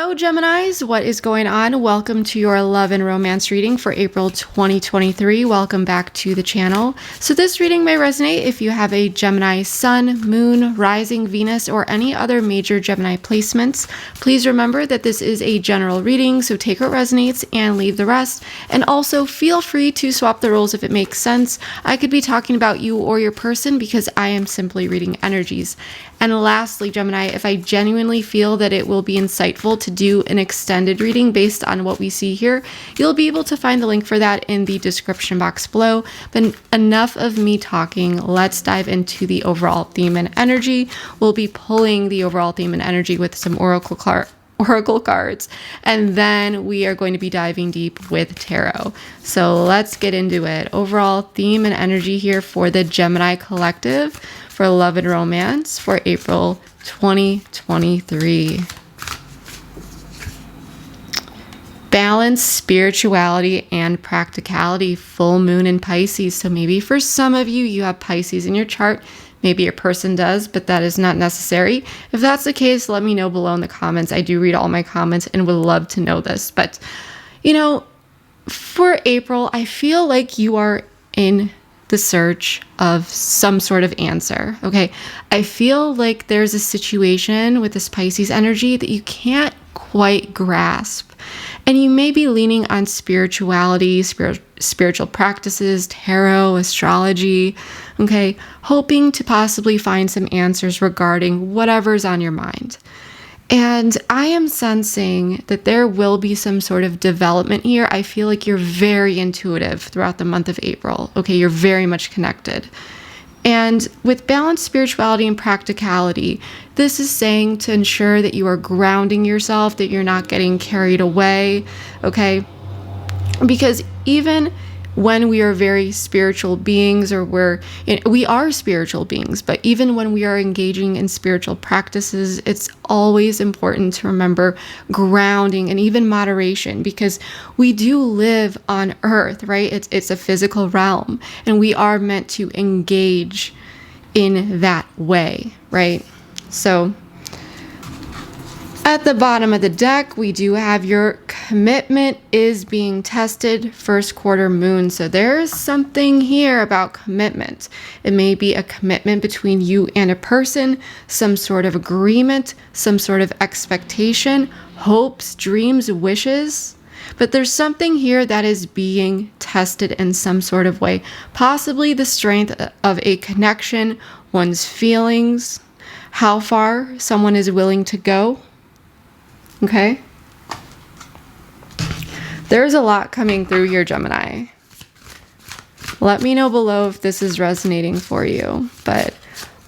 Hello, Geminis. What is going on? Welcome to your love and romance reading for April 2023. Welcome back to the channel. So this reading may resonate if you have a Gemini sun, moon, rising, Venus, or any other major Gemini placements. Please remember that this is a general reading, so take what resonates and leave the rest. And also feel free to swap the roles if it makes sense. I could be talking about you or your person because I am simply reading energies. And lastly, Gemini, if I genuinely feel that it will be insightful to do an extended reading based on what we see here, you'll be able to find the link for that in the description box below. But enough of me talking, let's dive into the overall theme and energy. We'll be pulling the overall theme and energy with some oracle cards, and then we are going to be diving deep with tarot. So let's get into it. Overall theme and energy here for the Gemini collective for love and romance for April 2023. Balance, spirituality, and practicality. Full moon in Pisces. So maybe for some of you, you have Pisces in your chart. Maybe your person does, but that is not necessary. If that's the case, let me know below in the comments. I do read all my comments and would love to know this. But, you know, for April, I feel like you are in the search of some sort of answer, okay? I feel like there's a situation with this Pisces energy that you can't quite grasp. And you may be leaning on spirituality, spiritual practices, tarot, astrology, okay? Hoping to possibly find some answers regarding whatever's on your mind. And I am sensing that there will be some sort of development here. I feel like you're very intuitive throughout the month of April. Okay, you're very much connected. And with balanced spirituality and practicality, this is saying to ensure that you are grounding yourself, that you're not getting carried away, okay? Because even when we are very spiritual beings, or we are spiritual beings, but even when we are engaging in spiritual practices, it's always important to remember grounding and even moderation, because we do live on earth, right? It's a physical realm, and we are meant to engage in that way, right? So at the bottom of the deck, we do have your commitment is being tested, first quarter moon. So there's something here about commitment. It may be a commitment between you and a person, some sort of agreement, some sort of expectation, hopes, dreams, wishes. But there's something here that is being tested in some sort of way. Possibly the strength of a connection, one's feelings, how far someone is willing to go. Okay? There's a lot coming through here, Gemini. Let me know below if this is resonating for you. But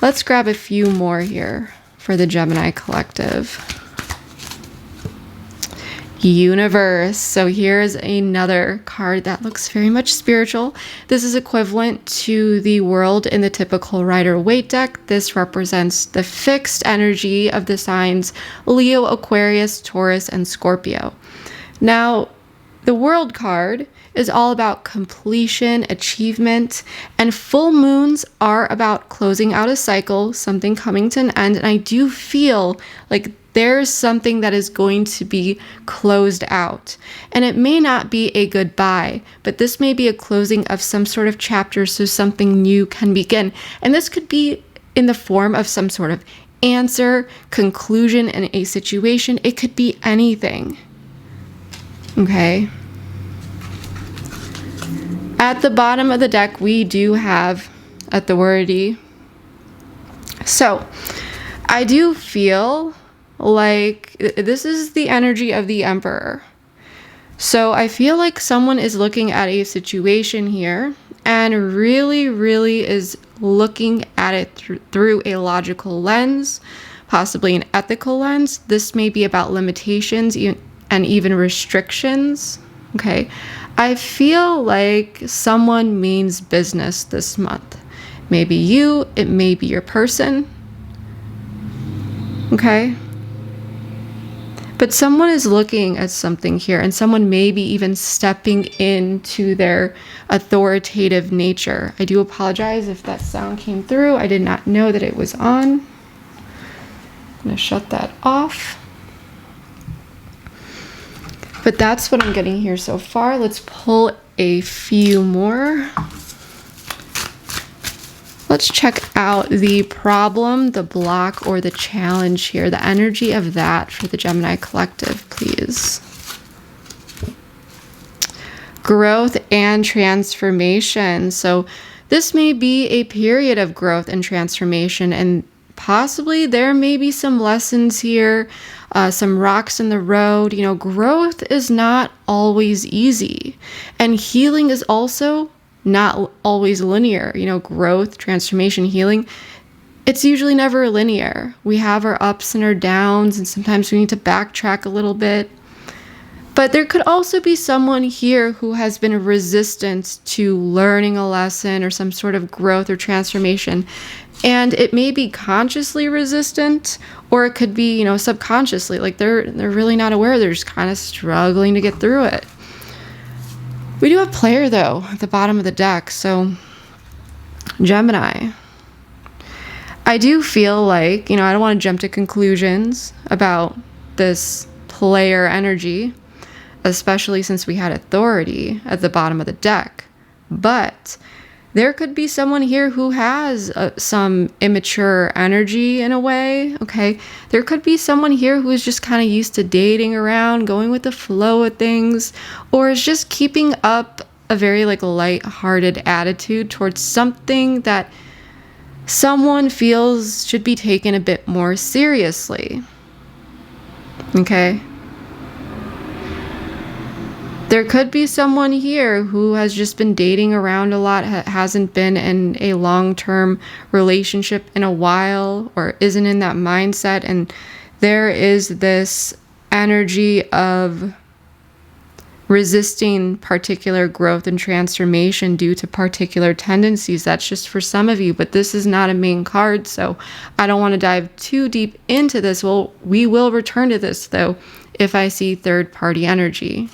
let's grab a few more here for the Gemini collective. Universe. So here's another card that looks very much spiritual. This is equivalent to the world in the typical Rider-Waite deck. This represents the fixed energy of the signs Leo, Aquarius, Taurus, and Scorpio. Now, the world card is all about completion, achievement, and full moons are about closing out a cycle, something coming to an end. And I do feel like there's something that is going to be closed out. And it may not be a goodbye, but this may be a closing of some sort of chapter so something new can begin. And this could be in the form of some sort of answer, conclusion in a situation. It could be anything. Okay. At the bottom of the deck, we do have authority. So I do feel like this is the energy of the Emperor. So I feel like someone is looking at a situation here and really is looking at it through a logical lens, possibly an ethical lens. This may be about limitations and even restrictions. Okay. I feel like someone means business this month. Maybe you, it may be your person. Okay. But someone is looking at something here, and someone may be even stepping into their authoritative nature. I do apologize if that sound came through. I did not know that it was on. I'm going to shut that off. But that's what I'm getting here so far. Let's pull a few more. Let's check out the problem, the block, or the challenge here. The energy of that for the Gemini collective, please. Growth and transformation. So this may be a period of growth and transformation, and possibly there may be some lessons here, some rocks in the road. You know, growth is not always easy, and healing is also not always linear. You know, growth, transformation, healing, it's usually never linear. We have our ups and our downs, and sometimes we need to backtrack a little bit. But there could also be someone here who has been resistant to learning a lesson or some sort of growth or transformation. And it may be consciously resistant, or it could be, you know, subconsciously. Like they're really not aware. They're just kind of struggling to get through it. We do have player, though, at the bottom of the deck. So Gemini, I do feel like, you know, I don't want to jump to conclusions about this player energy, especially since we had authority at the bottom of the deck. But there could be someone here who has some immature energy in a way, okay? There could be someone here who is just kind of used to dating around, going with the flow of things, or is just keeping up a very like light-hearted attitude towards something that someone feels should be taken a bit more seriously, okay? There could be someone here who has just been dating around a lot, hasn't been in a long-term relationship in a while, or isn't in that mindset, and there is this energy of resisting particular growth and transformation due to particular tendencies. That's just for some of you, but this is not a main card, so I don't want to dive too deep into this. Well, we will return to this, though, if I see third-party energy.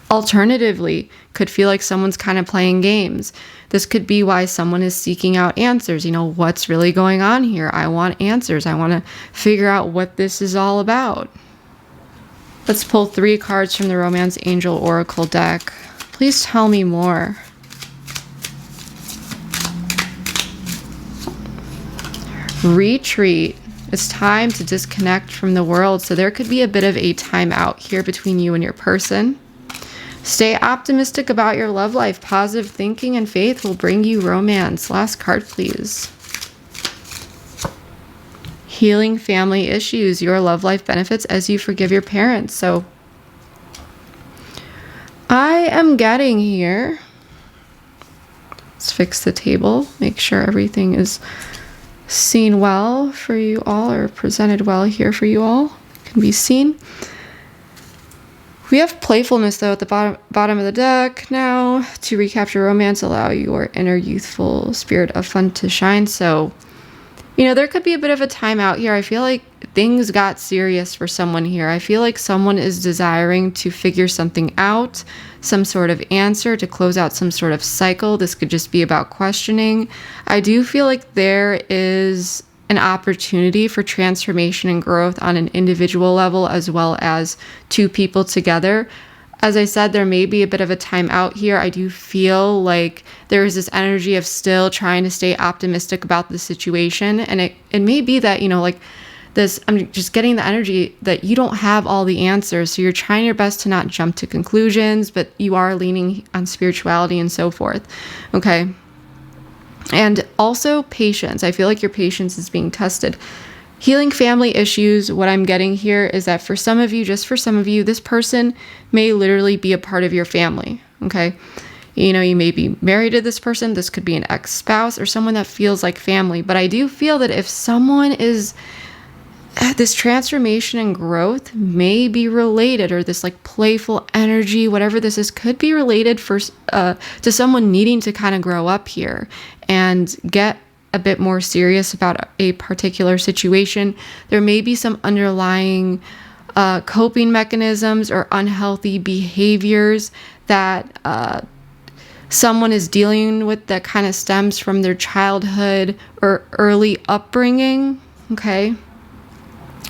Alternatively, could feel like someone's kind of playing games. This could be why someone is seeking out answers. You know, what's really going on here? I want answers. I want to figure out what this is all about. Let's pull 3 cards from the Romance Angel Oracle deck. Please tell me more. Retreat. It's time to disconnect from the world. So there could be a bit of a timeout here between you and your person. Stay optimistic about your love life. Positive thinking and faith will bring you romance. Last card, please. Healing family issues. Your love life benefits as you forgive your parents. So I am getting here. Let's fix the table. Make sure everything is seen well for you all, or presented well here for you all. It can be seen. We have playfulness, though, at the bottom of the deck now. To recapture romance, allow your inner youthful spirit of fun to shine. So, you know, there could be a bit of a timeout here. I feel like things got serious for someone here. I feel like someone is desiring to figure something out, some sort of answer, to close out some sort of cycle. This could just be about questioning. I do feel like there is an opportunity for transformation and growth on an individual level, as well as 2 people together. As I said, there may be a bit of a timeout here. I do feel like there is this energy of still trying to stay optimistic about the situation. And it may be that, you know, like this, I'm just getting the energy that you don't have all the answers. So you're trying your best to not jump to conclusions, but you are leaning on spirituality and so forth. Okay. And also patience. I feel like your patience is being tested. Healing family issues. What I'm getting here is that for some of you, just for some of you, this person may literally be a part of your family. Okay. You know, you may be married to this person. This could be an ex-spouse or someone that feels like family. But I do feel that if someone is, this transformation and growth may be related, or this like playful energy, whatever this is, could be related to someone needing to kind of grow up here and get a bit more serious about a particular situation. There may be some underlying coping mechanisms or unhealthy behaviors that someone is dealing with that kind of stems from their childhood or early upbringing. Okay.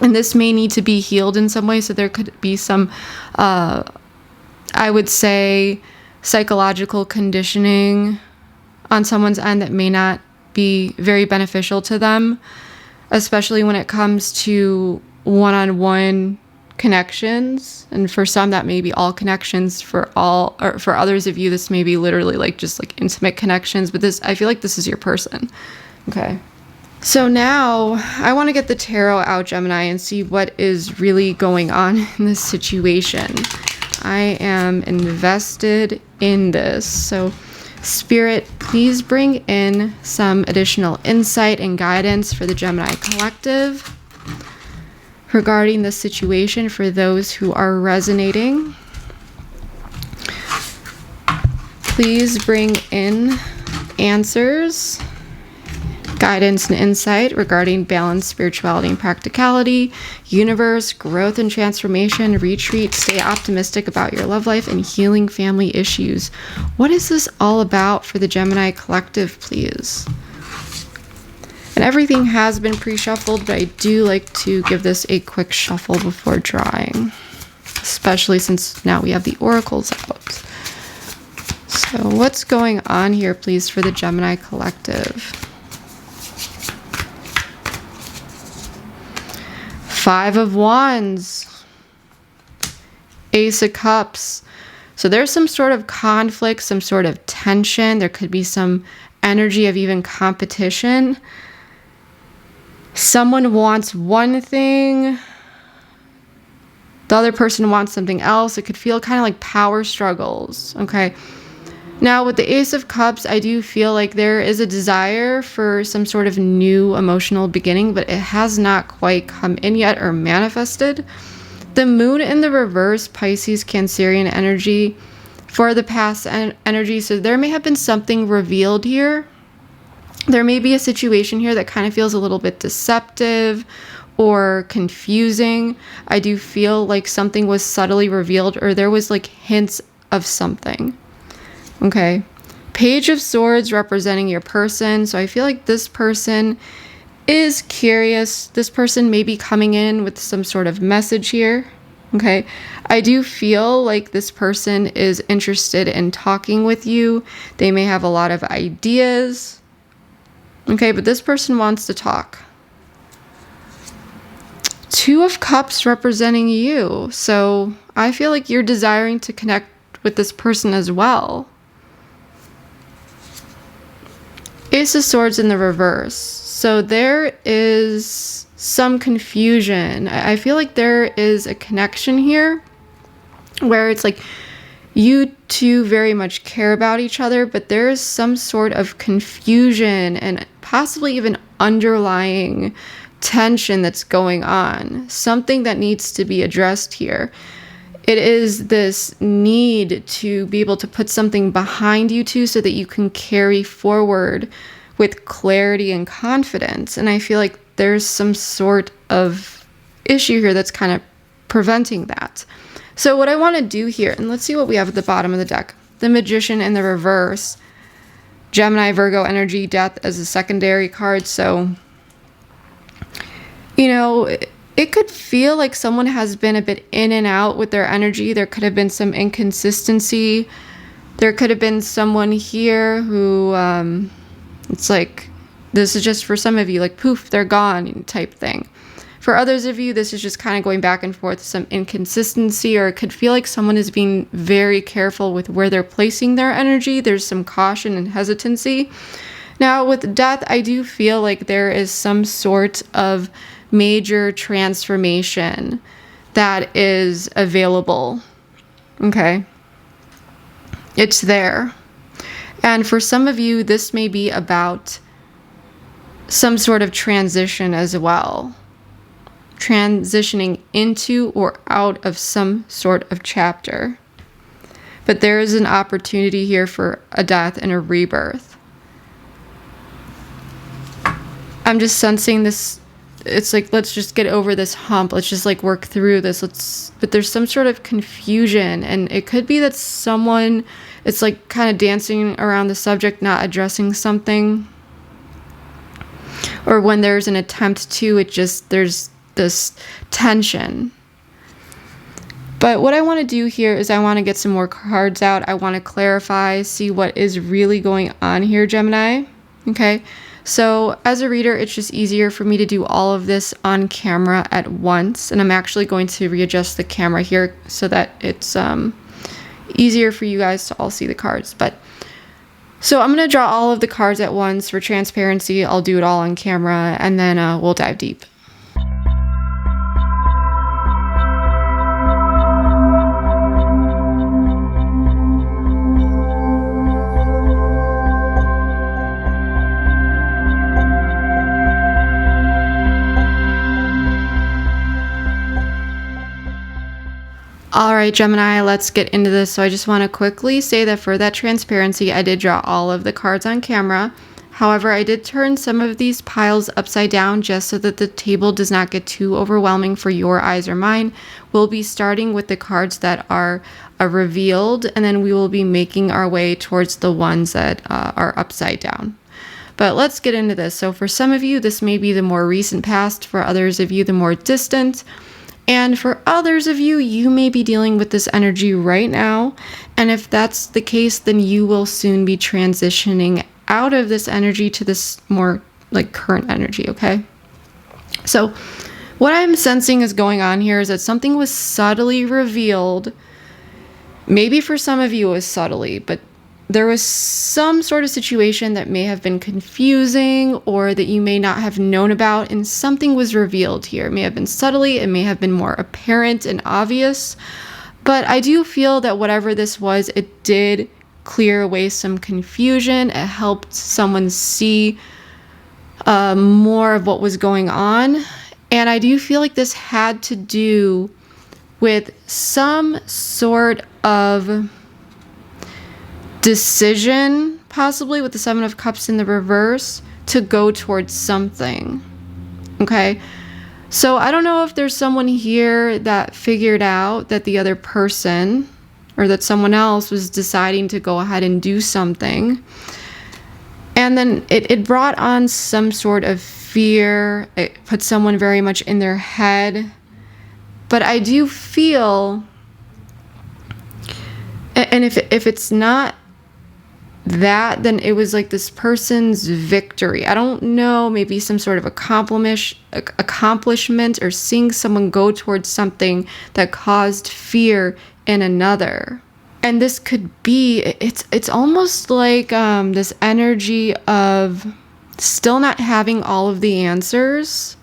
And this may need to be healed in some way. So there could be some, I would say, psychological conditioning on someone's end that may not be very beneficial to them, especially when it comes to one-on-one connections. And for some, that may be all connections. For others of you, this may be literally like just like intimate connections. But I feel like this is your person. Okay. So now I want to get the tarot out, Gemini, and see what is really going on in this situation. I am invested in this. So Spirit, please bring in some additional insight and guidance for the Gemini collective regarding the situation for those who are resonating. Please bring in answers, guidance and insight regarding balance, spirituality, and practicality, universe, growth and transformation, retreat, stay optimistic about your love life, and healing family issues. What is this all about for the Gemini collective, please? And everything has been pre-shuffled, but I do like to give this a quick shuffle before drawing, especially since now we have the oracles out. So what's going on here, please, for the Gemini collective? 5 of Wands, Ace of Cups. So there's some sort of conflict, some sort of tension. There could be some energy of even competition. Someone wants one thing, the other person wants something else. It could feel kind of like power struggles, okay? Now, with the Ace of Cups, I do feel like there is a desire for some sort of new emotional beginning, but it has not quite come in yet or manifested. The Moon in the reverse, Pisces, Cancerian energy for the past energy. So there may have been something revealed here. There may be a situation here that kind of feels a little bit deceptive or confusing. I do feel like something was subtly revealed, or there was like hints of something. Okay, Page of Swords representing your person. So I feel like this person is curious. This person may be coming in with some sort of message here. Okay, I do feel like this person is interested in talking with you. They may have a lot of ideas. Okay, but this person wants to talk. 2 of Cups representing you. So I feel like you're desiring to connect with this person as well. Ace of Swords in the reverse. So there is some confusion. I feel like there is a connection here where it's like you two very much care about each other, but there is some sort of confusion and possibly even underlying tension that's going on. Something that needs to be addressed here. It is this need to be able to put something behind you two so that you can carry forward with clarity and confidence. And I feel like there's some sort of issue here that's kind of preventing that. So what I want to do here, and let's see what we have at the bottom of the deck. The Magician in the reverse. Gemini, Virgo energy, Death as a secondary card. So, you know, it could feel like someone has been a bit in and out with their energy. There could have been some inconsistency. There could have been someone here who, it's like, this is just for some of you, like poof, they're gone type thing. For others of you, this is just kind of going back and forth, some inconsistency, or it could feel like someone is being very careful with where they're placing their energy. There's some caution and hesitancy. Now, with Death, I do feel like there is some sort of major transformation that is available. Okay. It's there. And for some of you, this may be about some sort of transition as well. Transitioning into or out of some sort of chapter. But there is an opportunity here for a death and a rebirth. I'm just sensing this. It's like, let's just get over this hump. Let's just like work through this. But there's some sort of confusion, and it could be that someone, it's like kind of dancing around the subject, not addressing something. Or when there's an attempt to, there's this tension. But what I want to do here is I want to get some more cards out. I want to clarify, see what is really going on here, Gemini. Okay, so as a reader, it's just easier for me to do all of this on camera at once. And I'm actually going to readjust the camera here so that it's easier for you guys to all see the cards. But so I'm going to draw all of the cards at once for transparency. I'll do it all on camera, and then we'll dive deep. All right, Gemini, let's get into this. So I just want to quickly say that for that transparency, I did draw all of the cards on camera. However, I did turn some of these piles upside down just so that the table does not get too overwhelming for your eyes or mine. We'll be starting with the cards that are revealed, and then we will be making our way towards the ones that are upside down. But let's get into this. So for some of you, this may be the more recent past. For others of you, the more distant. And for others of you, you may be dealing with this energy right now. And if that's the case, then you will soon be transitioning out of this energy to this more like current energy, okay? So what I'm sensing is going on here is that something was subtly revealed. Maybe for some of you it was subtly, but there was some sort of situation that may have been confusing or that you may not have known about, and something was revealed here. It may have been subtly, it may have been more apparent and obvious, but I do feel that whatever this was, it did clear away some confusion. It helped someone see more of what was going on, and I do feel like this had to do with some sort of decision, possibly with the Seven of Cups in the reverse, to go towards something. Okay, so I don't know if there's someone here that figured out that the other person or that someone else was deciding to go ahead and do something, and then it brought on some sort of fear. It put someone very much in their head. But I do feel, and if it's not that, then it was like this person's victory. I don't know, maybe some sort of accomplishment or seeing someone go towards something that caused fear in another. And this could be, it's almost like this energy of still not having all of the answers,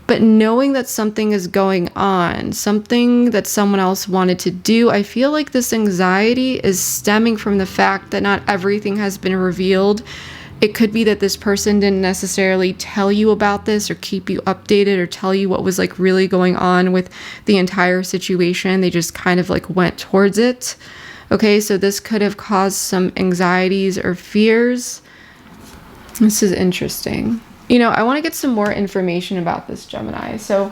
but knowing that something is going on, something that someone else wanted to do. I feel like this anxiety is stemming from the fact that not everything has been revealed. It could be that this person didn't necessarily tell you about this or keep you updated or tell you what was like really going on with the entire situation. They just kind of like went towards it. Okay, so this could have caused some anxieties or fears. This is interesting. You know, I want to get some more information about this, Gemini. So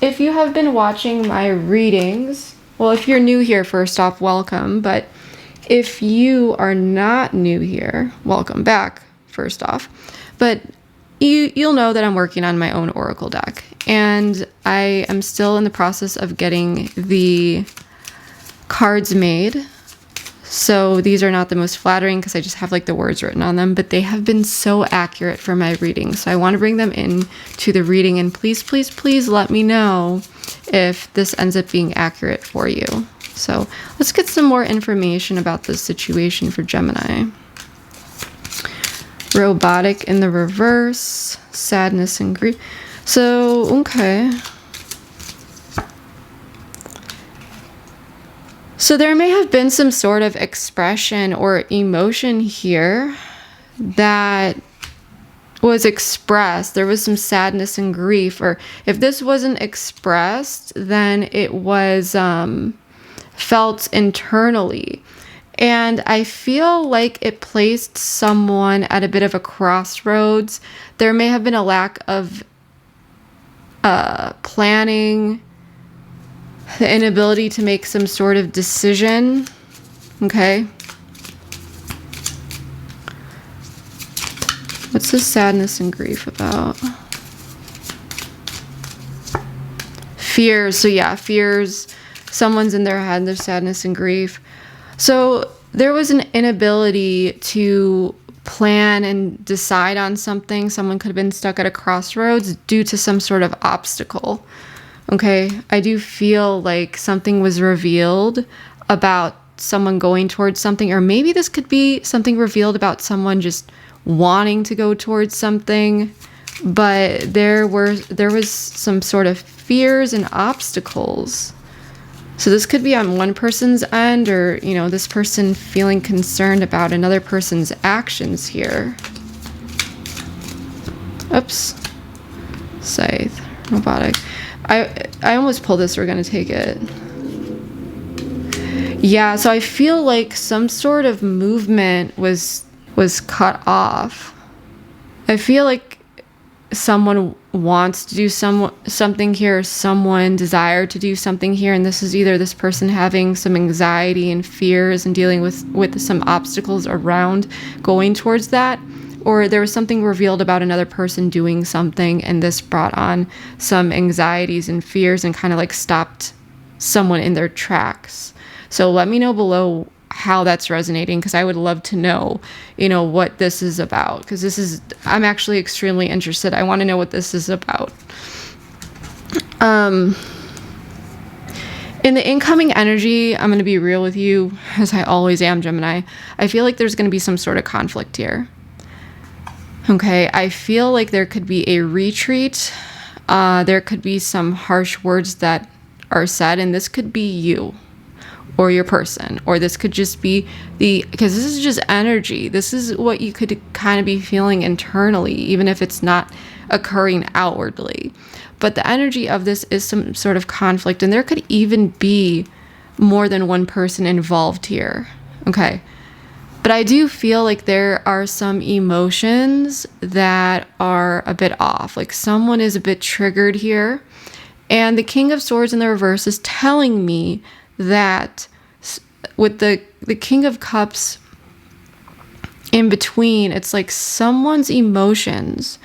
if you have been watching my readings, well, if you're new here, first off, welcome. But if you are not new here, welcome back, first off. But you'll know that I'm working on my own oracle deck. And I am still in the process of getting the cards made. So these are not the most flattering because I just have like the words written on them, but they have been so accurate for my reading. So I want to bring them in to the reading, and please, please, please let me know if this ends up being accurate for you. So let's get some more information about this situation for Gemini. Robotic in the reverse, sadness and grief. So, okay. So there may have been some sort of expression or emotion here that was expressed. There was some sadness and grief, or if this wasn't expressed, then it was felt internally. And I feel like it placed someone at a bit of a crossroads. There may have been a lack of planning, the inability to make some sort of decision. Okay. What's this sadness and grief about? Fears. So yeah, fears. Someone's in their head, there's sadness and grief. So there was an inability to plan and decide on something. Someone could have been stuck at a crossroads due to some sort of obstacle. Okay, I do feel like something was revealed about someone going towards something, or maybe this could be something revealed about someone just wanting to go towards something, but there was some sort of fears and obstacles. So this could be on one person's end, or, you know, this person feeling concerned about another person's actions here. Oops. Scythe. Robotic. I almost pulled this. We're going to take it. Yeah, so I feel like some sort of movement was cut off. I feel like someone wants to do something here, someone desired to do something here, and this is either this person having some anxiety and fears and dealing with some obstacles around going towards that, or there was something revealed about another person doing something, and this brought on some anxieties and fears and kind of like stopped someone in their tracks. So let me know below how that's resonating, because I would love to know, you know, what this is about, because I'm actually extremely interested. I want to know what this is about. In the incoming energy, I'm going to be real with you, as I always am, Gemini. I feel like there's going to be some sort of conflict here. Okay, I feel like there could be a retreat. There could be some harsh words that are said, and this could be you or your person, or this could just be because this is just energy. This is what you could kind of be feeling internally, even if it's not occurring outwardly. But the energy of this is some sort of conflict, and there could even be more than one person involved here. Okay. But I do feel like there are some emotions that are a bit off. Like someone is a bit triggered here. And the King of Swords in the reverse is telling me that with the King of Cups in between, it's like someone's emotions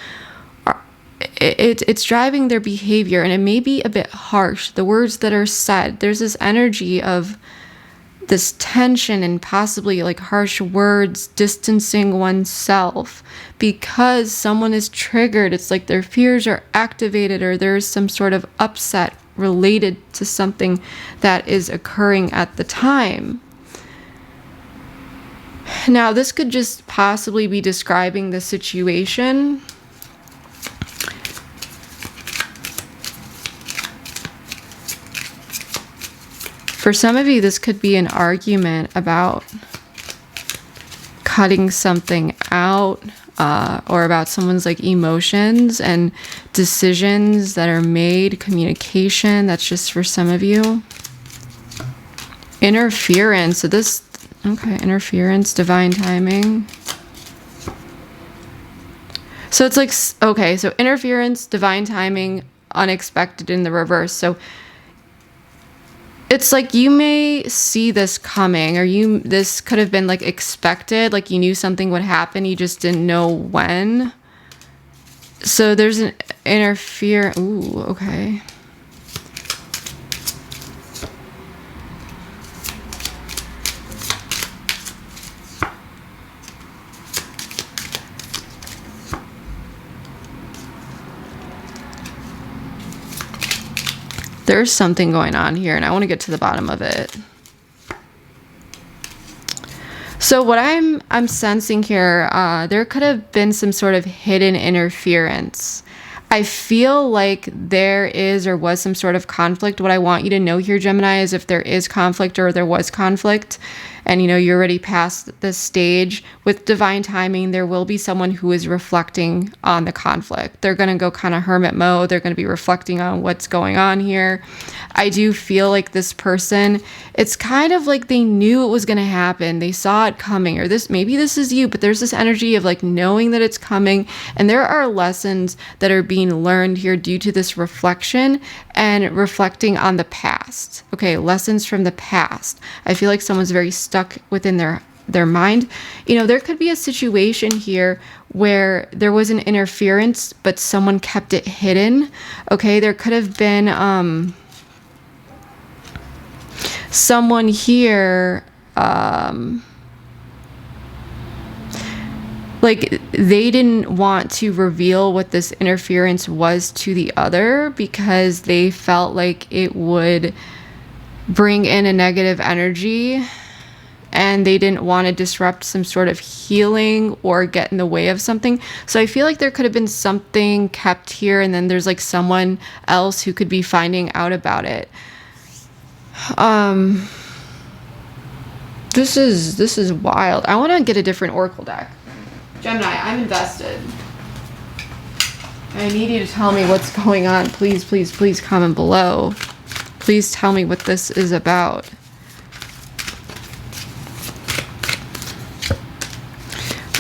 it's driving their behavior, and it may be a bit harsh. The words that are said, there's this energy of this tension and possibly like harsh words, distancing oneself because someone is triggered. It's like their fears are activated, or there's some sort of upset related to something that is occurring at the time. Now, this could just possibly be describing the situation. For some of you, this could be an argument about cutting something out, or about someone's like emotions and decisions that are made, communication. That's just for some of you. Interference. So this, okay, interference, divine timing. So it's like, okay, so interference, divine timing, unexpected in the reverse. So it's like you may see this coming, or this could have been like expected, like you knew something would happen, you just didn't know when. So there's an ooh, okay. There's something going on here, and I want to get to the bottom of it. So what I'm sensing here, there could have been some sort of hidden interference. I feel like there is or was some sort of conflict. What I want you to know here, Gemini, is if there is conflict or there was conflict, and you know you're already past this stage, with divine timing, there will be someone who is reflecting on the conflict. They're going to go kind of hermit mode. They're going to be reflecting on what's going on here. I do feel like this person, it's kind of like they knew it was going to happen. They saw it coming, or maybe this is you, but there's this energy of like knowing that it's coming, and there are lessons that are being learned here due to this reflection and reflecting on the past. Okay, lessons from the past. I feel like someone's very stuck within their mind. You know, there could be a situation here where there was an interference, but someone kept it hidden. Okay, there could have been someone here, like they didn't want to reveal what this interference was to the other because they felt like it would bring in a negative energy, and they didn't want to disrupt some sort of healing or get in the way of something. So I feel like there could have been something kept here, and then there's like someone else who could be finding out about it. This is wild. I want to get a different oracle deck. Gemini, I'm invested. I need you to tell me what's going on. Please, please, please comment below. Please tell me what this is about.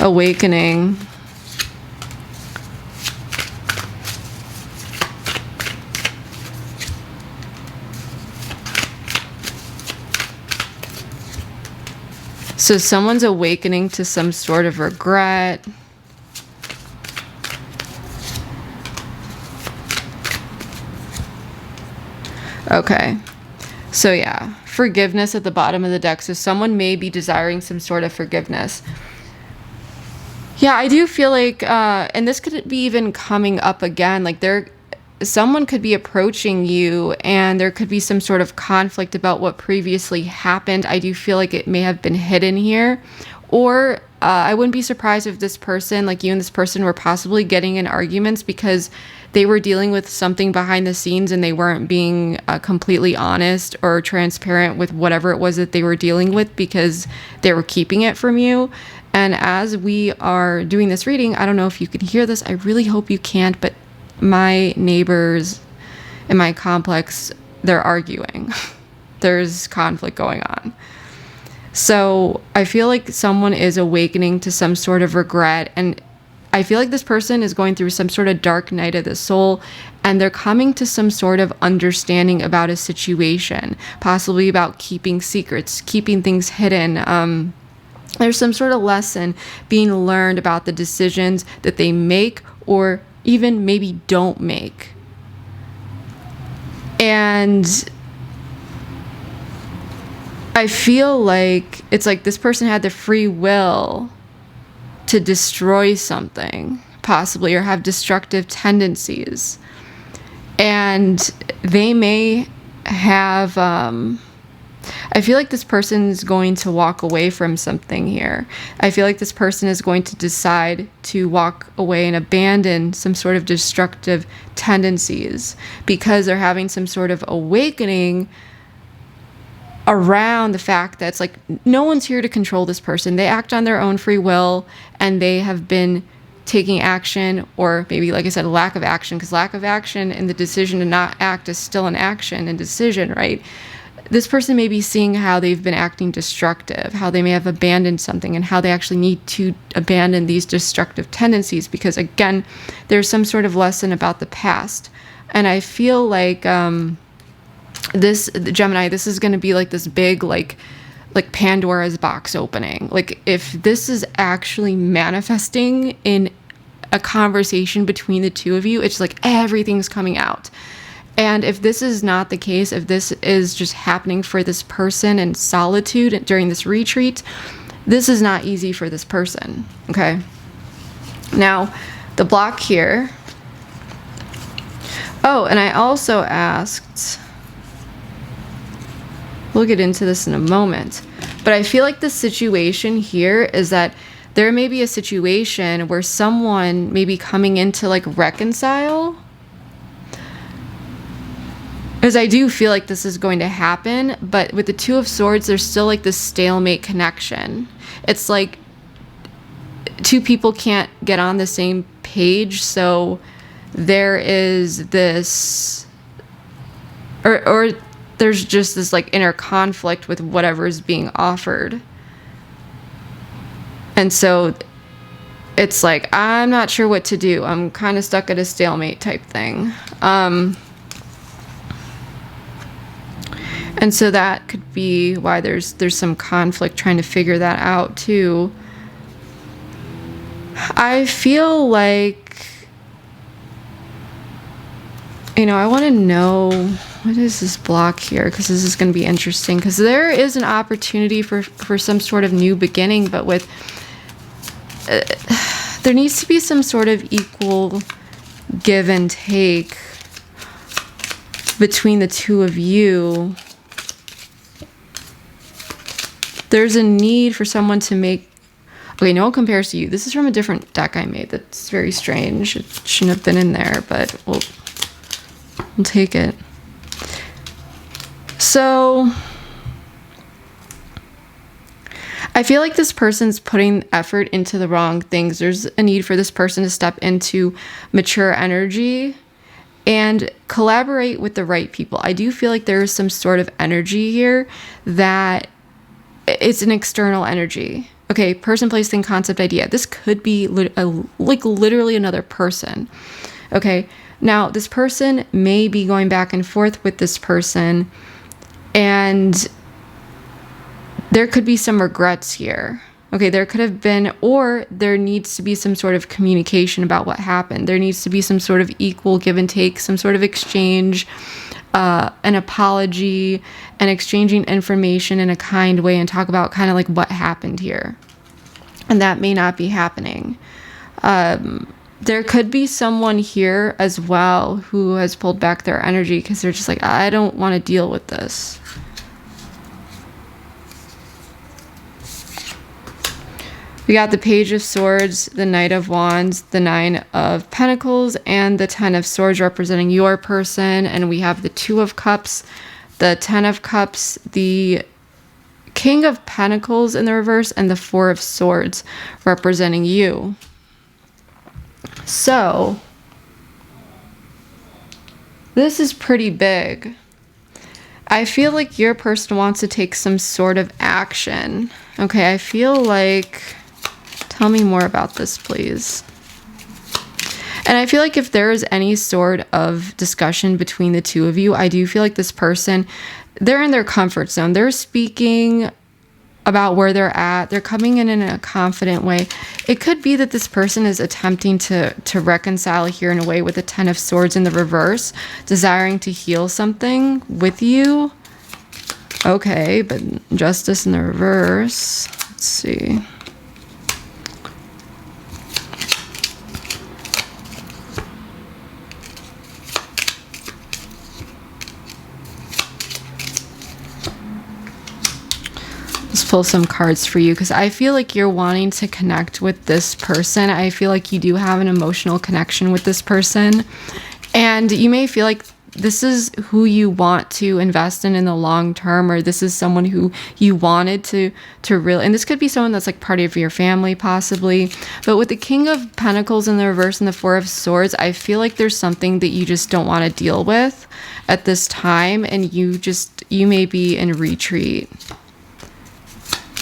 Awakening. So someone's awakening to some sort of regret. Okay. So yeah, forgiveness at the bottom of the deck. So someone may be desiring some sort of forgiveness. Yeah, I do feel like, and this could be even coming up again, like someone could be approaching you and there could be some sort of conflict about what previously happened. I do feel like it may have been hidden here. Or I wouldn't be surprised if this person, like you and this person, were possibly getting in arguments because they were dealing with something behind the scenes and they weren't being completely honest or transparent with whatever it was that they were dealing with because they were keeping it from you. And as we are doing this reading, I don't know if you can hear this. I really hope you can't, but my neighbors in my complex, they're arguing. There's conflict going on. So I feel like someone is awakening to some sort of regret, and I feel like this person is going through some sort of dark night of the soul, and they're coming to some sort of understanding about a situation, possibly about keeping secrets, keeping things hidden. There's some sort of lesson being learned about the decisions that they make or even maybe don't make. And I feel like it's like this person had the free will to destroy something, possibly, or have destructive tendencies. And they may have, I feel like this person is going to walk away from something here. I feel like this person is going to decide to walk away and abandon some sort of destructive tendencies because they're having some sort of awakening around the fact that it's like no one's here to control this person. They act on their own free will, and they have been taking action, or maybe, like I said, lack of action, because lack of action and the decision to not act is still an action and decision, right? This person may be seeing how they've been acting destructive, how they may have abandoned something, and how they actually need to abandon these destructive tendencies because, again, there's some sort of lesson about the past. And I feel like this, Gemini, this is going to be like this big, like Pandora's box opening. Like, if this is actually manifesting in a conversation between the two of you, it's like everything's coming out. And if this is not the case, if this is just happening for this person in solitude during this retreat, this is not easy for this person, okay? Now, the block here. Oh, and I also asked, we'll get into this in a moment, but I feel like the situation here is that there may be a situation where someone may be coming in to like reconcile. Because I do feel like this is going to happen, but with the Two of Swords, there's still like this stalemate connection. It's like two people can't get on the same page, so there is this, or there's just this like inner conflict with whatever is being offered. And so it's like, I'm not sure what to do. I'm kind of stuck at a stalemate type thing. And so that could be why there's some conflict trying to figure that out too. I feel like, you know, I want to know What is this block here? Because this is going to be interesting. Because there is an opportunity for some sort of new beginning, but with there needs to be some sort of equal give and take between the two of you. There's a need for someone to make... Okay, no one compares to you. This is from a different deck I made. That's very strange. It shouldn't have been in there, but we'll take it. So I feel like this person's putting effort into the wrong things. There's a need for this person to step into mature energy and collaborate with the right people. I do feel like there is some sort of energy here that it's an external energy. Okay, person, place, thing, concept, idea. This could be like literally another person. Okay, now this person may be going back and forth with this person, and there could be some regrets here. Okay, there could have been, or there needs to be some sort of communication about what happened. There needs to be some sort of equal give and take, some sort of exchange, an apology, and exchanging information in a kind way, and talk about kind of like what happened here. And that may not be happening. There could be someone here as well who has pulled back their energy because they're just like, I don't want to deal with this. We got the Page of Swords, the Knight of Wands, the Nine of Pentacles, and the Ten of Swords representing your person. And we have the Two of Cups, the Ten of Cups, the King of Pentacles in the reverse, and the Four of Swords representing you. So this is pretty big. I feel like your person wants to take some sort of action. Okay, I feel like... Tell me more about this, please. And I feel like if there is any sort of discussion between the two of you, I do feel like this person, they're in their comfort zone. They're speaking about where they're at. They're coming in a confident way. It could be that this person is attempting to reconcile here in a way with the Ten of Swords in the reverse, desiring to heal something with you. Okay, but Justice in the reverse. Let's see. Let's pull some cards for you, because I feel like you're wanting to connect with this person. I feel like you do have an emotional connection with this person, and you may feel like this is who you want to invest in the long term, or this is someone who you wanted to really, and this could be someone that's like part of your family possibly. But with the King of Pentacles in the reverse and the Four of Swords, I feel like there's something that you just don't want to deal with at this time, and you may be in retreat.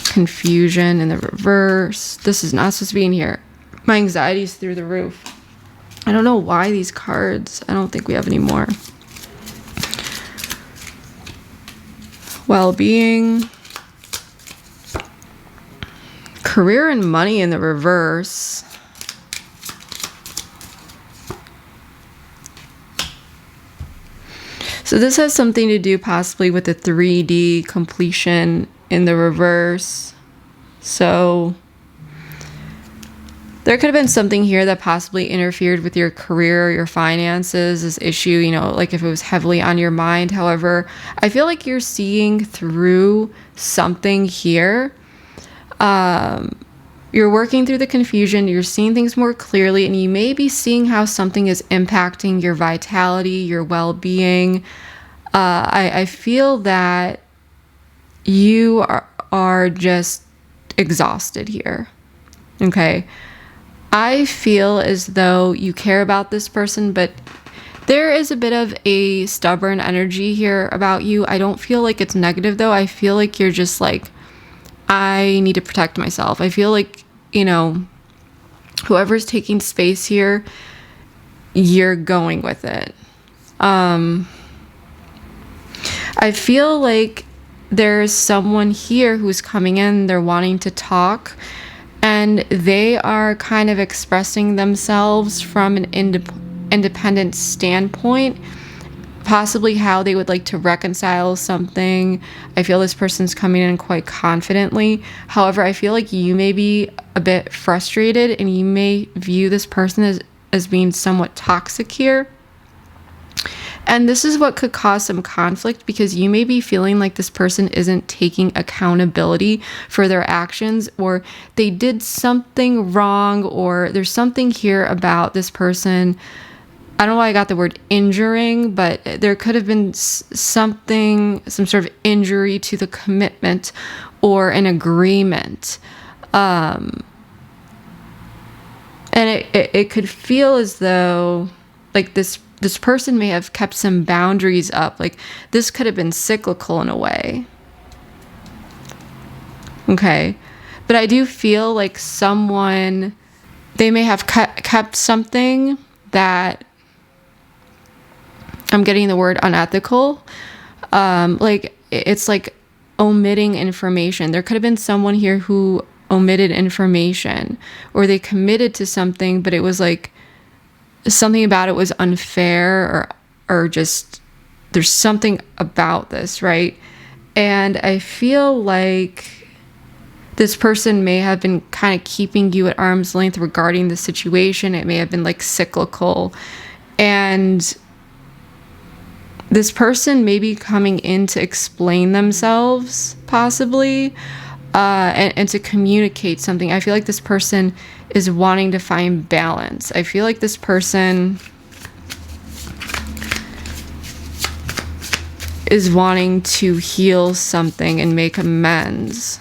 Confusion in the reverse. This is not supposed to be in here. My anxiety is through the roof. I don't know why these cards. I don't think we have any more. Well-being. Career and money in the reverse. So this has something to do possibly with the 3D completion in the reverse. So there could have been something here that possibly interfered with your career, your finances, this issue, you know, like if it was heavily on your mind. However, I feel like you're seeing through something here. You're working through the confusion, you're seeing things more clearly, and you may be seeing how something is impacting your vitality, your well-being. I feel that you are just exhausted here. Okay. I feel as though you care about this person, but there is a bit of a stubborn energy here about you. I don't feel like it's negative though. I feel like you're just like, I need to protect myself. I feel like, you know, whoever's taking space here, you're going with it. I feel like there's someone here who's coming in, they're wanting to talk, and they are kind of expressing themselves from an independent standpoint, possibly how they would like to reconcile something. I feel this person's coming in quite confidently. However, I feel like you may be a bit frustrated and you may view this person as being somewhat toxic here. And this is what could cause some conflict, because you may be feeling like this person isn't taking accountability for their actions, or they did something wrong, or there's something here about this person. I don't know why I got the word injuring, but there could have been some sort of injury to the commitment or an agreement. And it could feel as though like this person may have kept some boundaries up. Like this could have been cyclical in a way. Okay. But I do feel like they may have kept something that, I'm getting the word unethical. Like it's like omitting information. There could have been someone here who omitted information, or they committed to something, but it was like something about it was unfair, or just there's something about this, right? And I feel like this person may have been kind of keeping you at arm's length regarding the situation. It may have been like cyclical, and this person may be coming in to explain themselves, possibly, and to communicate something. I feel like this person is wanting to find balance. I feel like this person is wanting to heal something and make amends.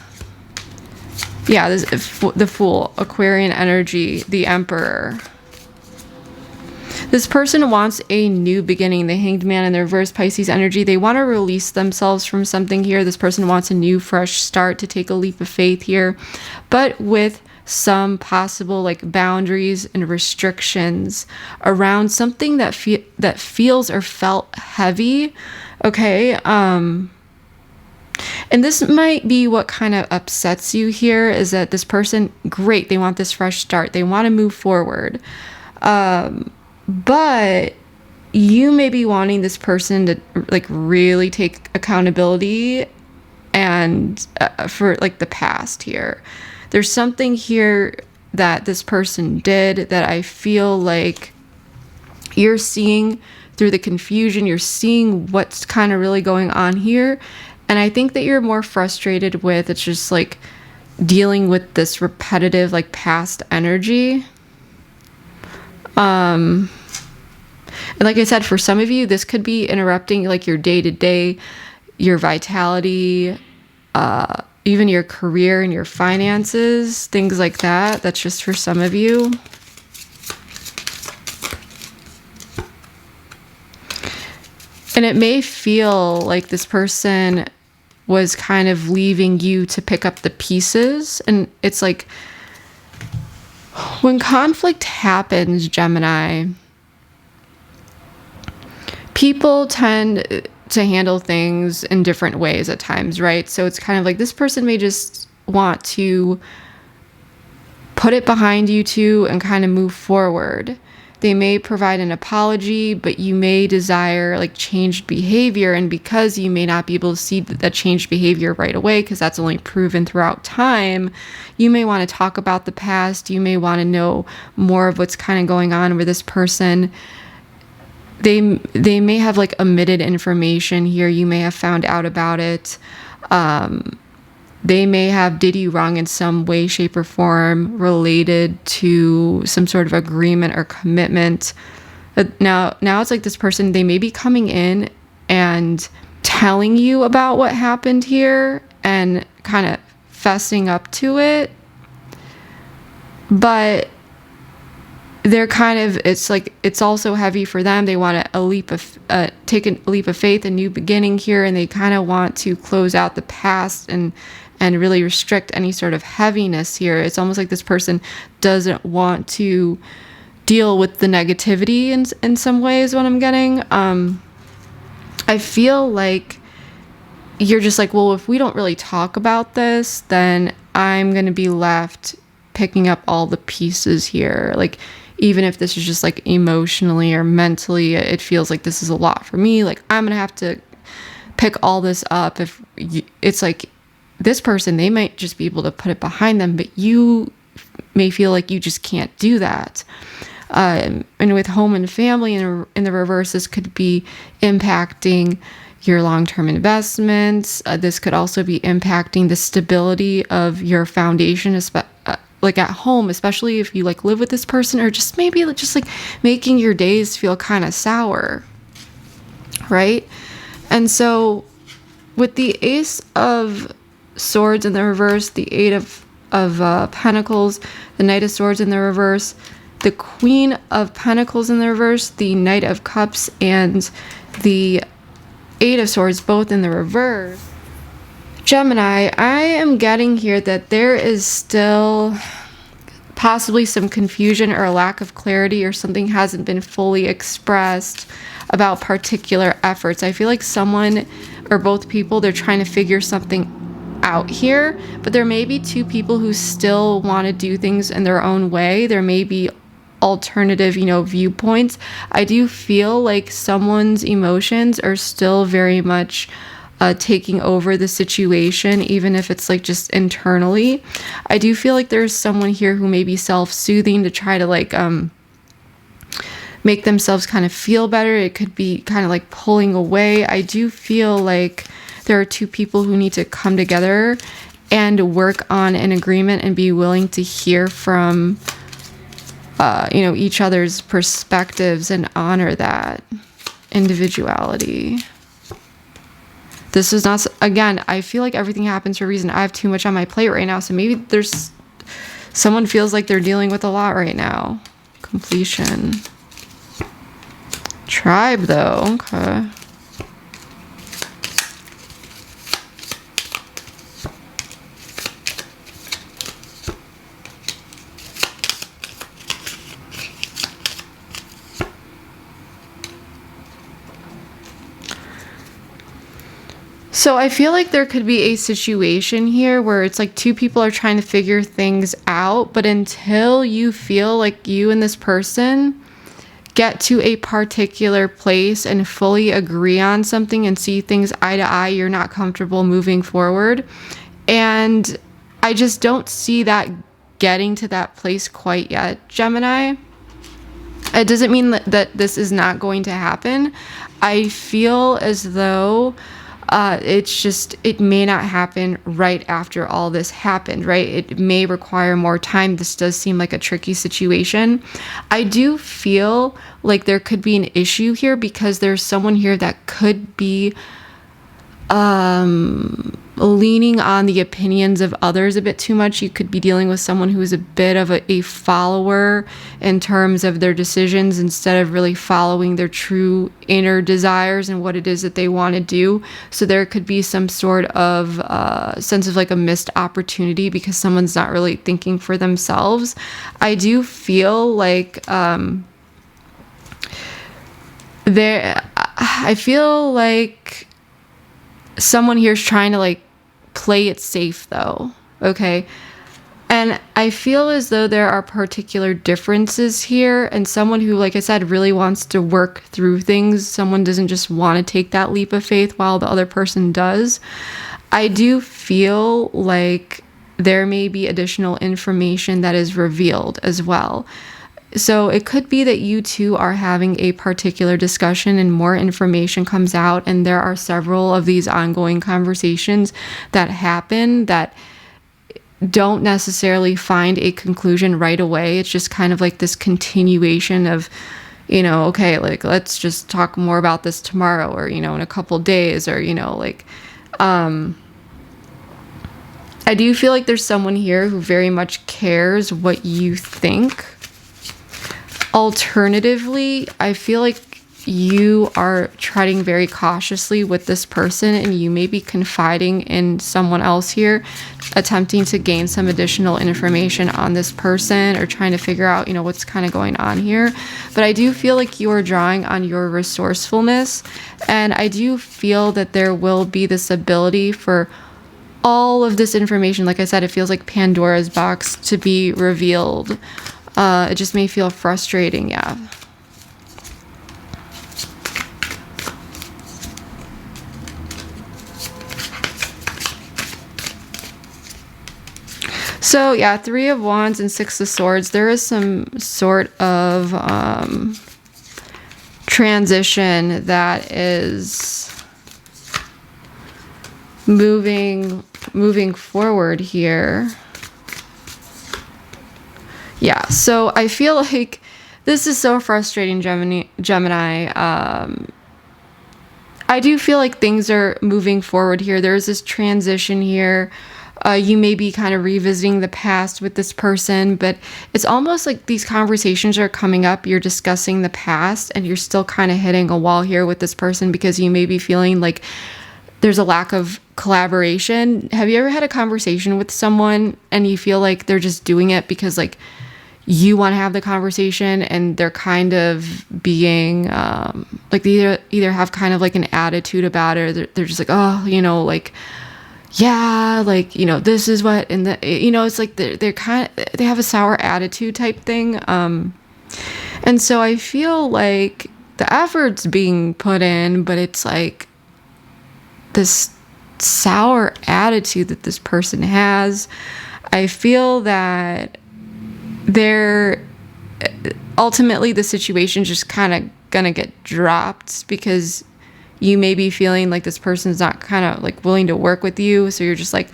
Yeah, the Fool, Aquarian energy, the Emperor. This person wants a new beginning. The Hanged Man in the reverse, Pisces energy. They want to release themselves from something here. This person wants a new, fresh start, to take a leap of faith here, but with some possible like boundaries and restrictions around something that feels or felt heavy. Okay. And this might be what kind of upsets you here, is that this person, great, they want this fresh start. They want to move forward. But you may be wanting this person to like really take accountability and for like the past here. There's something here that this person did that I feel like you're seeing through the confusion. You're seeing what's kind of really going on here. And I think that you're more frustrated with, it's just like dealing with this repetitive like past energy. And like I said, for some of you, this could be interrupting like your day-to-day, your vitality, even your career and your finances, things like that. That's just for some of you. And it may feel like this person was kind of leaving you to pick up the pieces. And it's like, when conflict happens, Gemini, people tend to handle things in different ways at times, right? So it's kind of like this person may just want to put it behind you too and kind of move forward. They may provide an apology, but you may desire like changed behavior. And because you may not be able to see that changed behavior right away, because that's only proven throughout time, you may want to talk about the past. You may want to know more of what's kind of going on with this person. They may have like omitted information here. You may have found out about it. They may have did you wrong in some way, shape, or form related to some sort of agreement or commitment. Now it's like this person, they may be coming in and telling you about what happened here and kind of fessing up to it. But they're kind of, it's like, it's also heavy for them. They want take a leap of faith, a new beginning here, and they kind of want to close out the past and really restrict any sort of heaviness here. It's almost like this person doesn't want to deal with the negativity in some ways, what I'm getting. I feel like you're just like, well, if we don't really talk about this, then I'm going to be left picking up all the pieces here. Like, even if this is just like emotionally or mentally, it feels like this is a lot for me. Like I'm gonna have to pick all this up. If it's like this person, they might just be able to put it behind them, but you may feel like you just can't do that. And with home and family in the reverse, this could be impacting your long-term investments. This could also be impacting the stability of your foundation, like at home, especially if you like live with this person, or just maybe just like making your days feel kind of sour, right? And so with the Ace of Swords in the reverse, the Eight of Pentacles, the Knight of Swords in the reverse, the Queen of Pentacles in the reverse, the Knight of Cups, and the Eight of Swords both in the reverse. Gemini, I am getting here that there is still possibly some confusion or a lack of clarity, or something hasn't been fully expressed about particular efforts. I feel like someone or both people, they're trying to figure something out here, but there may be two people who still want to do things in their own way. There may be alternative, viewpoints. I do feel like someone's emotions are still very much taking over the situation, even if it's like just internally. I do feel like there's someone here who may be self-soothing to try to like make themselves kind of feel better. It could be kind of like pulling away. I do feel like there are two people who need to come together and work on an agreement and be willing to hear from each other's perspectives and honor that individuality. This is not, again, I feel like everything happens for a reason. I have too much on my plate right now, so maybe there's someone feels like they're dealing with a lot right now. Completion. Tribe, though. Okay. So I feel like there could be a situation here where it's like two people are trying to figure things out, but until you feel like you and this person get to a particular place and fully agree on something and see things eye to eye, you're not comfortable moving forward. And I just don't see that getting to that place quite yet, Gemini. It doesn't mean that this is not going to happen. I feel as though it may not happen right after all this happened, right? It may require more time. This does seem like a tricky situation. I do feel like there could be an issue here because there's someone here that could be leaning on the opinions of others a bit too much. You could be dealing with someone who is a bit of a follower in terms of their decisions instead of really following their true inner desires and what it is that they want to do. So there could be some sort of sense of like a missed opportunity because someone's not really thinking for themselves. I do feel like I feel like someone here is trying to like play it safe though, okay? And I feel as though there are particular differences here, and someone who, like I said, really wants to work through things. Someone doesn't just want to take that leap of faith while the other person does. I do feel like there may be additional information that is revealed as well. So it could be that you two are having a particular discussion and more information comes out, and there are several of these ongoing conversations that happen that don't necessarily find a conclusion right away. It's just kind of like this continuation of, okay, like let's just talk more about this tomorrow, or, in a couple days, or, I do feel like there's someone here who very much cares what you think. Alternatively, I feel like you are treading very cautiously with this person, and you may be confiding in someone else here, attempting to gain some additional information on this person or trying to figure out, what's kind of going on here. But I do feel like you are drawing on your resourcefulness, and I do feel that there will be this ability for all of this information. Like I said, it feels like Pandora's box to be revealed. It just may feel frustrating. Yeah. So yeah, 3 of Wands and 6 of Swords. There is some sort of transition that is moving forward here. Yeah, so I feel like this is so frustrating, Gemini. I do feel like things are moving forward here. There's this transition here. You may be kind of revisiting the past with this person, but it's almost like these conversations are coming up. You're discussing the past and you're still kind of hitting a wall here with this person because you may be feeling like there's a lack of collaboration. Have you ever had a conversation with someone and you feel like they're just doing it because like you want to have the conversation and they're kind of being like they either have kind of like an attitude about it, or they're just like, oh, you know, like, yeah, like, you know, this is what, and the, you know, it's like they're kind of, they have a sour attitude type thing. And so I feel like the effort's being put in, but it's like this sour attitude that this person has. I feel that they're ultimately the situation's just kind of gonna get dropped because you may be feeling like this person's not kind of like willing to work with you. So you're just like,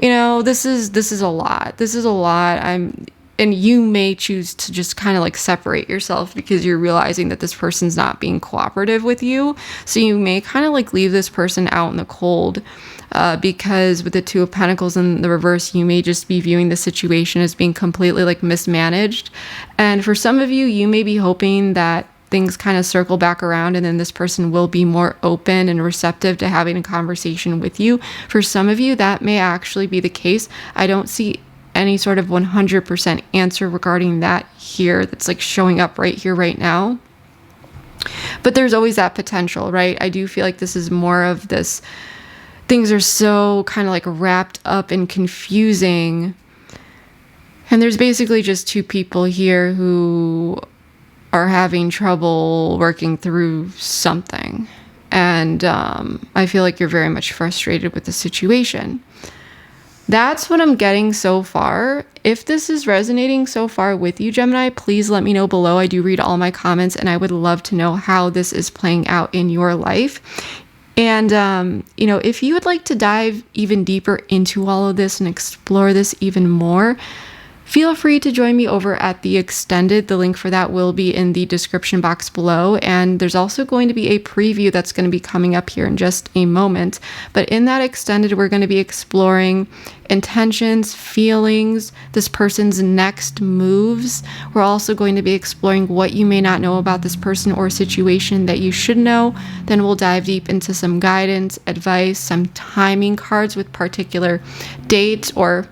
you know, this is a lot. This is a lot. And you may choose to just kind of like separate yourself because you're realizing that this person's not being cooperative with you. So you may kind of like leave this person out in the cold because with the 2 of Pentacles in the reverse, you may just be viewing the situation as being completely like mismanaged. And for some of you, you may be hoping that things kind of circle back around and then this person will be more open and receptive to having a conversation with you. For some of you, that may actually be the case. I don't see any sort of 100% answer regarding that here that's like showing up right here, right now. But there's always that potential, right? I do feel like this is more of this, things are so kind of like wrapped up and confusing. And there's basically just 2 people here who are having trouble working through something. And I feel like you're very much frustrated with the situation. That's what I'm getting so far. If this is resonating so far with you, Gemini, please let me know below. I do read all my comments and I would love to know how this is playing out in your life. And, you know, if you would like to dive even deeper into all of this and explore this even more, feel free to join me over at the Extended. The link for that will be in the description box below. And there's also going to be a preview that's going to be coming up here in just a moment. But in that Extended, we're going to be exploring intentions, feelings, this person's next moves. We're also going to be exploring what you may not know about this person or situation that you should know. Then we'll dive deep into some guidance, advice, some timing cards with particular dates or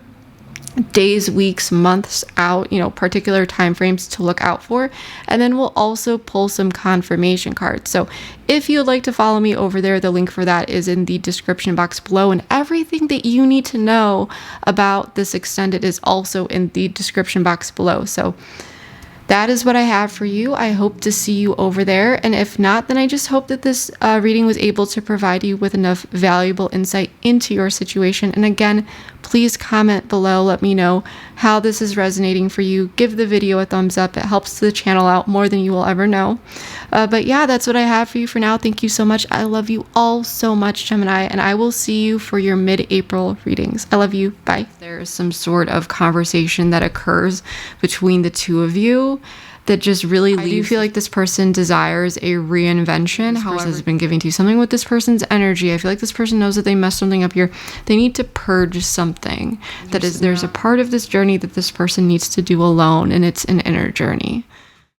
days, weeks, months out, you know, particular time frames to look out for. And then we'll also pull some confirmation cards. So if you'd like to follow me over there, the link for that is in the description box below, and everything that you need to know about this Extended is also in the description box below. So that is what I have for you. I hope to see you over there. And if not, then I just hope that this reading was able to provide you with enough valuable insight into your situation. And again, please comment below. Let me know how this is resonating for you. Give the video a thumbs up. It helps the channel out more than you will ever know. But yeah, that's what I have for you for now. Thank you so much. I love you all so much, Gemini, and I will see you for your mid-April readings. I love you. Bye. There's some sort of conversation that occurs between the 2 of you that just really leaves. I do feel like this person desires a reinvention. This person has been giving to you something with this person's energy. I feel like this person knows that they messed something up here. They need to purge something. There's a part of this journey that this person needs to do alone, and it's an inner journey.